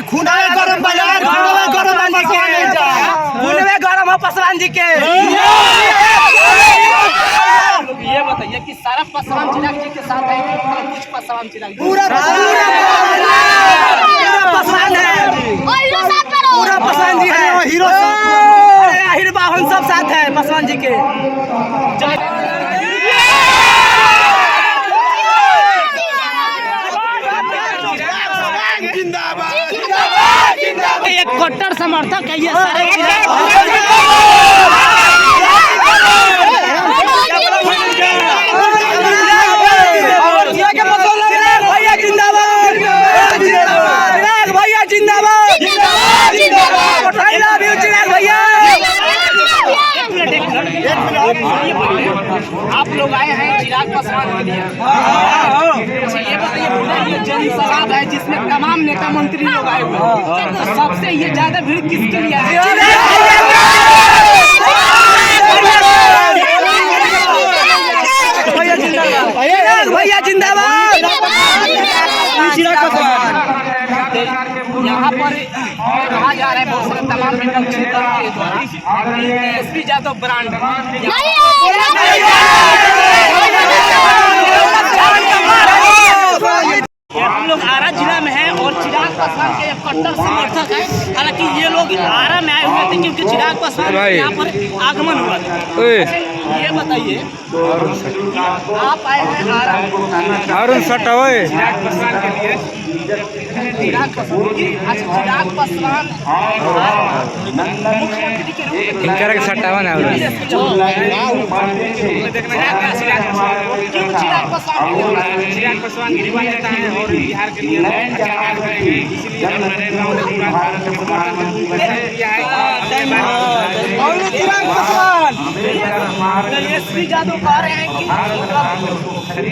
खूनवे गरम बाजार, खूनवे गरम बाजार के, खूनवे गरम हो पासवान जी के। ये बताइए कि सारा पासवान चिराग जी के साथ है कि कुछ पासवान चिराग जी? पूरा पासवान है, पूरा पासवान जी है, हीरो हीरो बाहन सब साथ है पासवान जी के। एक कट्टर समर्थक है ये सारे भैया जिंदाबाद, भैया जिंदाबाद, भैया। आप लोग आए हैं चिराग पासवान के लिए। अच्छा ये बताइए, पूरा ये जनसभा है जिसमें तमाम नेता मंत्री लोग आए हुए हैं, तो सबसे ये ज्यादा भीड़ किसके लिए है? भैया जिंदाबाद। यहाँ पर कहा जा रहा है बहुत सारे तमाम विपक्षी दल के द्वारा एसपी यादव ब्रांड हम लोग आरा जिला में हैं और चिराग पासवान के कट्टर समर्थक हैं। हालांकि ये लोग आरा में आए हुए थे क्योंकि चिराग पासवान यहाँ पर आगमन हुआ था। ये बताइए, आप आए हैं आरा चिराग पासवान के लिए। चिराग पासवान मुख्यमंत्री के रूप में क्यों चिराग पासवान की रिवायता है और बिहार के लिए अच्छा काम करेंगे, इसलिए हम नरेंद्र मोदी एसपी यादव कह रहे हैं कि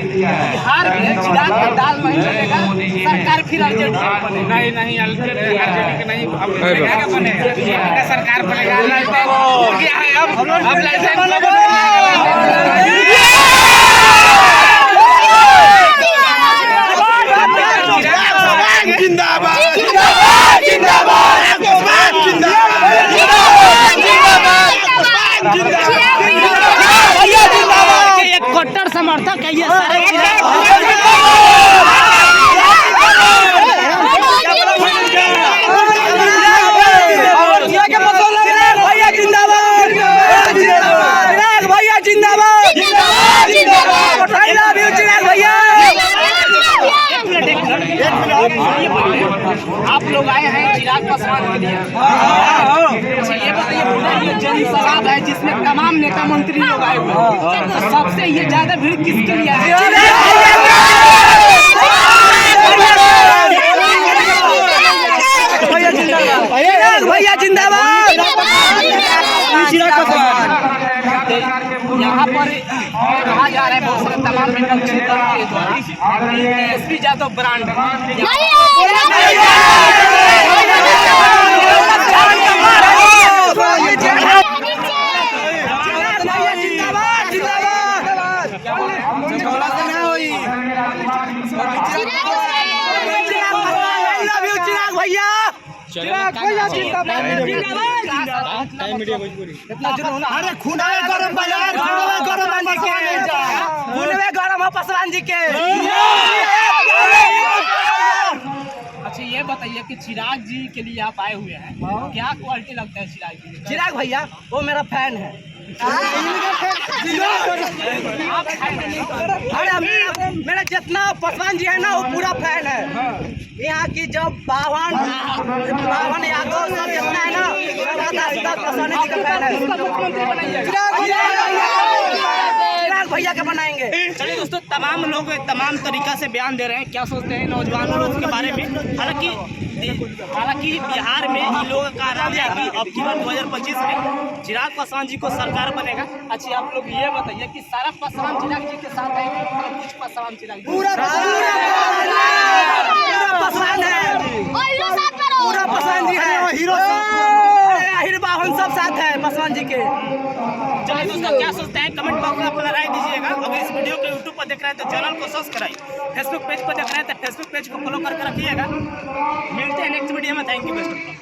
बिहार में चिराग का दाल नहीं चलेगा, सरकार फिर आरजेडी नहीं आरजेडी नहीं बनेगा, सरकार बनेगा। अब लाइसेंस जिंदाबाद, एक कट्टर समर्थक है ये सारे भैया जिंदाबाद, भैया जिंदाबाद, भैया। आप लोग आए हैं चिराग पासवान के लिए। अच्छा ये बताइए, पूरा ये जनसभा है जिसमें तमाम नेता मंत्री लोग आए हुए हैं, तो सबसे ये ज्यादा भीड़ किसके लिए है? भैया जिंदाबाद। यहाँ पर कहा जा रहा है बहुत सारे तमाम विपक्षी दल के द्वारा एसपी यादव ब्रांड अरे खूनवे गरम बाजार, खूनवे गरम बाजार के, खूनवे गरम हो पासवान जी के। अच्छा ये बताइए कि चिराग जी के लिए आप आए हुए हैं, क्या क्वालिटी लगता है चिराग जी? चिराग भैया वो मेरा फैन है। मेरा जितना पासवान जी है ना वो पूरा फैन है। यहाँ की जब बावन यादव सब जितना है ना पासवान जी का फैन है। चिराग भैया के बनाएंगे। चलिए दोस्तों, तमाम लोग तमाम तरीका से बयान दे रहे हैं, क्या सोचते हैं नौजवान लोग के बारे में। हालांकि बिहार में इन लोगों का आराम है कि अब की बार 2025 में चिराग पासवान जी को सरकार बनेगा। अच्छा आप लोग ये बताइए कि सारा पासवान चिराग जी के साथ है कि कुछ पासवान चिराग जी? पूरा पासवान है, पूरा पासवान जी है, हीरो बाहन सब साथ है पासवान जी के। चलिए दोस्तों, क्या सोचते हैं कमेंट बॉक्स में अपना राय दीजिएगा। अगर इस वीडियो को यूट्यूब पर देख रहे हैं तो चैनल को सब्सक्राइब, फेसबुक पेज पर देख रहे हैं तो फेसबुक पेज को फॉलो करके रखिएगा। मिलते हैं नेक्स्ट वीडियो में। Thank you best.